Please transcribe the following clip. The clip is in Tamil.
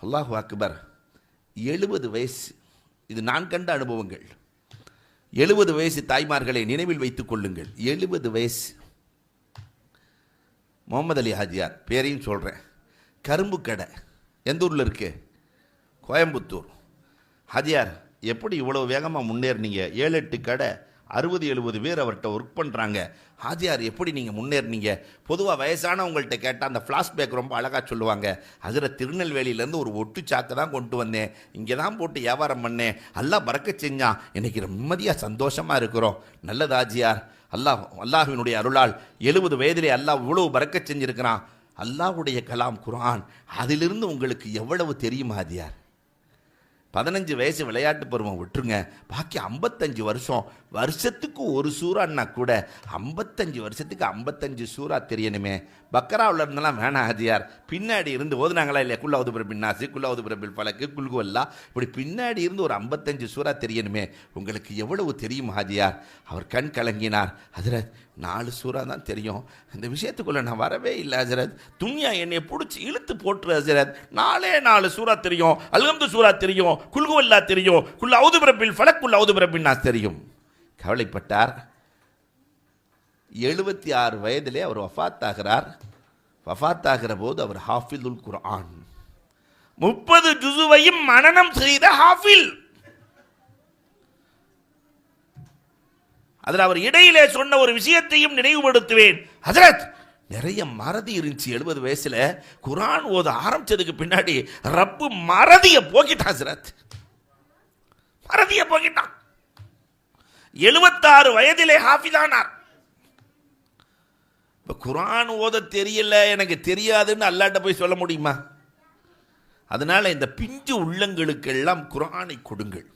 அல்லாஹு அக்பர். 70 வயசு, இது நான் கண்ட அனுபவங்கள். 70 வயசு தாய்மார்களை நினைவில் வைத்துக் கொள்ளுங்கள். 70 வயசு. முகமது அலி ஹாஜியார் பேரையும் சொல்கிறேன். கரும்பு கடை எந்த ஊரில் இருக்கு? கோயம்புத்தூர். ஹாஜியார் எப்படி இவ்வளோ வேகமாக முன்னேறினீங்க? 7-8 கடை, 60-70 பேர் அவர்கிட்ட ஒர்க் பண்ணுறாங்க. ஹாஜியார் எப்படி நீங்கள் முன்னேறினீங்க? பொதுவாக வயசானவங்கள்ட்ட கேட்டால் அந்த ஃப்ளாஷ்பேக் ரொம்ப அழகாக சொல்லுவாங்க. அதில் திருநெல்வேலியிலேருந்து ஒரு ஒட்டு சாக்கை தான் கொண்டு வந்தேன், இங்கே தான் போட்டு வியாபாரம் பண்ணேன், அல்லாஹ் பறக்கச் செஞ்சான், இன்றைக்கி நிம்மதியாக சந்தோஷமாக இருக்கிறோம். நல்லது ஹாஜியார், அல்லாஹ்வினுடைய அருளால் 70 வயதிலே அல்லாஹ் இவ்வளவு பறக்கச் செஞ்சிருக்கிறான். அல்லாஹ்வுடைய கலாம் குர்ஆன், அதிலிருந்து உங்களுக்கு எவ்வளவு தெரியும் ஹாஜியார்? 15 வயசு விளையாட்டு பருவம் விட்டுருங்க, பாக்கி 55 வருஷம், வருஷத்துக்கு ஒரு சூறான்னா கூட 55 வருஷத்துக்கு 55 சூறா தெரியணுமே. பக்கராவில் இருந்தெல்லாம் வேணாம் ஹாஜியார், பின்னாடி இருந்து ஓதுனாங்களா இல்லையா? குல்லாவது பிரபின் நாசி, குல்லாவது பிரபில் பலக்கு, குல்குவல்லா, இப்படி பின்னாடி இருந்து ஒரு 55 சூறா தெரியணுமே. உங்களுக்கு எவ்வளவு தெரியும் ஹாஜியார்? அவர் கண் கலங்கினார். ஹஜரத் 4 சூறா தான் தெரியும், இந்த விஷயத்துக்குள்ளே நான் வரவே இல்லை ஹஜரத். துன்யா என்னை பிடிச்சி இழுத்து போட்டுரு ஹஜரத். 4 சூறா தெரியும், அல்ஹம்து சூறா தெரியும், குல்குவல்லா தெரியும், குல்லாவது பிரபில் ஃபலக், குல்லாவது பிரபின் நாஸ் தெரியும். கவலைப்பட்டார். 76 வயதிலே அவர் வஃபாத் ஆகிறார். வஃபாத் ஆகிற போது அவர் ஹாஃபிதுல் குர்ஆன், 30 ஜுஸுவையும் மனனம் செய்த ஹாஃபில். அதில் அவர் இடையிலே சொன்ன ஒரு விஷயத்தையும் நினைவுபடுத்துவேன். ஹஜரத் நிறைய மறதி இருந்துச்சு 70 வயசுல. குர்ஆன் ஓத ஆரம்பிச்சதுக்கு பின்னாடி ரப்பு மறதியை போக்கிட்டான் ஹஜரத், மறதியை போக்கிட்டான். 76 வயதிலே ஹாஃபிதானார். இப்போ குர்ஆன் ஓத தெரியல, எனக்கு தெரியாதுன்னு அல்லாஹ்ட்ட போய் சொல்ல முடியுமா? அதனால இந்த பிஞ்சு உள்ளங்களுக்கெல்லாம் குர்ஆனை கொடுங்கள்.